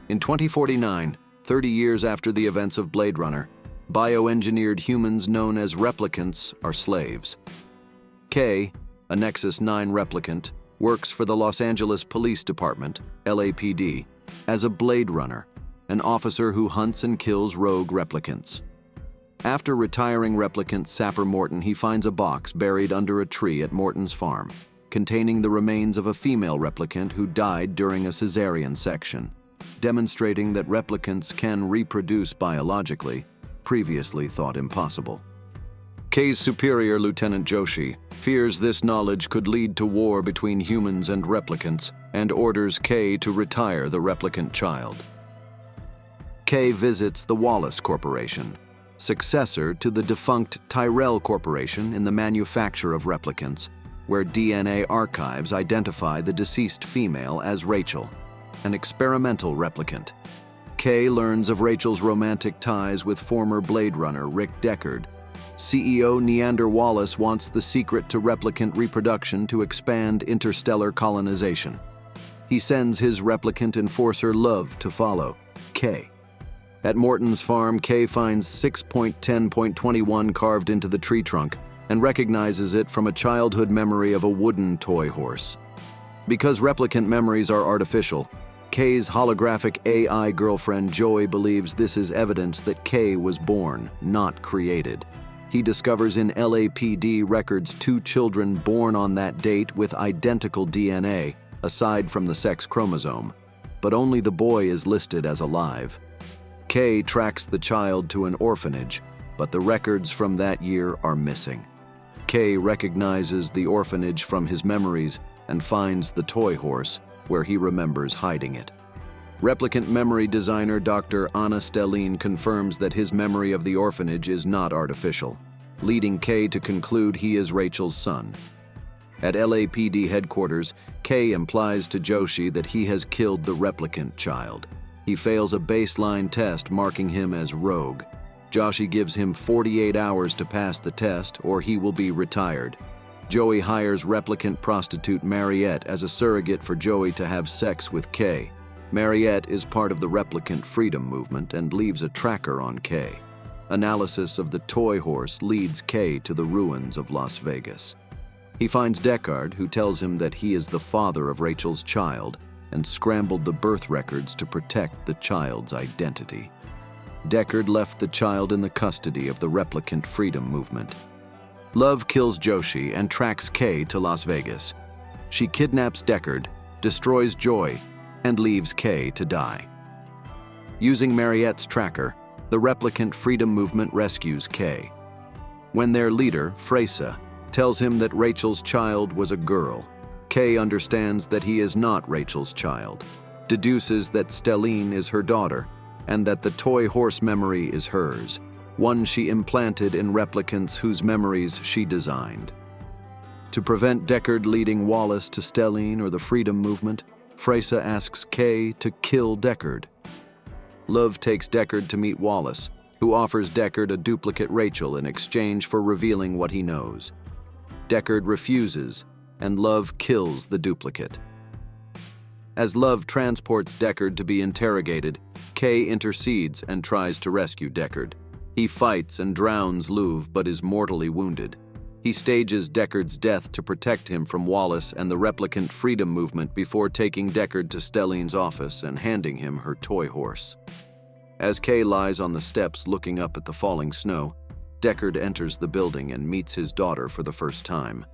In 2049, 30 years after the events of Blade Runner, bioengineered humans known as replicants are slaves. K, a Nexus 9 replicant, works for the Los Angeles Police Department, LAPD, as a Blade Runner, an officer who hunts and kills rogue replicants. After retiring replicant Sapper Morton, he finds a box buried under a tree at Morton's farm, containing the remains of a female replicant who died during a cesarean section, demonstrating that replicants can reproduce biologically, previously thought impossible. K's superior, Lieutenant Joshi, fears this knowledge could lead to war between humans and replicants and orders K to retire the replicant child. K visits the Wallace Corporation, successor to the defunct Tyrell Corporation in the manufacture of replicants, where DNA archives identify the deceased female as Rachel, an experimental replicant. K learns of Rachel's romantic ties with former Blade Runner Rick Deckard. CEO Niander Wallace wants the secret to replicant reproduction to expand interstellar colonization. He sends his replicant enforcer Love to follow K. At Morton's farm, K finds 6.10.21 carved into the tree trunk and recognizes it from a childhood memory of a wooden toy horse. Because replicant memories are artificial, K's holographic AI girlfriend Joy believes this is evidence that K was born, not created. He discovers in LAPD records 2 children born on that date with identical DNA, aside from the sex chromosome, but only the boy is listed as alive. K tracks the child to an orphanage, but the records from that year are missing. K recognizes the orphanage from his memories and finds the toy horse, where he remembers hiding it. Replicant memory designer Dr. Anna Stelline confirms that his memory of the orphanage is not artificial, leading K to conclude he is Rachel's son. At LAPD headquarters, K implies to Joshi that he has killed the replicant child. He fails a baseline test, marking him as rogue. Joshi gives him 48 hours to pass the test, or he will be retired. Joey hires replicant prostitute Mariette as a surrogate for Joey to have sex with K. Mariette is part of the replicant freedom movement and leaves a tracker on K. Analysis of the toy horse leads K to the ruins of Las Vegas. He finds Deckard, who tells him that he is the father of Rachel's child and scrambled the birth records to protect the child's identity. Deckard left the child in the custody of the replicant freedom movement. Love kills Joshi and tracks K to Las Vegas. She kidnaps Deckard, destroys Joy, and leaves K to die. Using Mariette's tracker, the replicant freedom movement rescues K. When their leader, Freysa, tells him that Rachel's child was a girl, K understands that he is not Rachel's child, deduces that Stelline is her daughter, and that the toy horse memory is hers, one she implanted in replicants whose memories she designed. To prevent Deckard leading Wallace to Stelline or the freedom movement, Freysa asks K to kill Deckard. Love takes Deckard to meet Wallace, who offers Deckard a duplicate Rachel in exchange for revealing what he knows. Deckard refuses, and Love kills the duplicate. As Love transports Deckard to be interrogated, K intercedes and tries to rescue Deckard. He fights and drowns Love but is mortally wounded. He stages Deckard's death to protect him from Wallace and the replicant freedom movement before taking Deckard to Stelline's office and handing him her toy horse. As K lies on the steps looking up at the falling snow, Deckard enters the building and meets his daughter for the first time.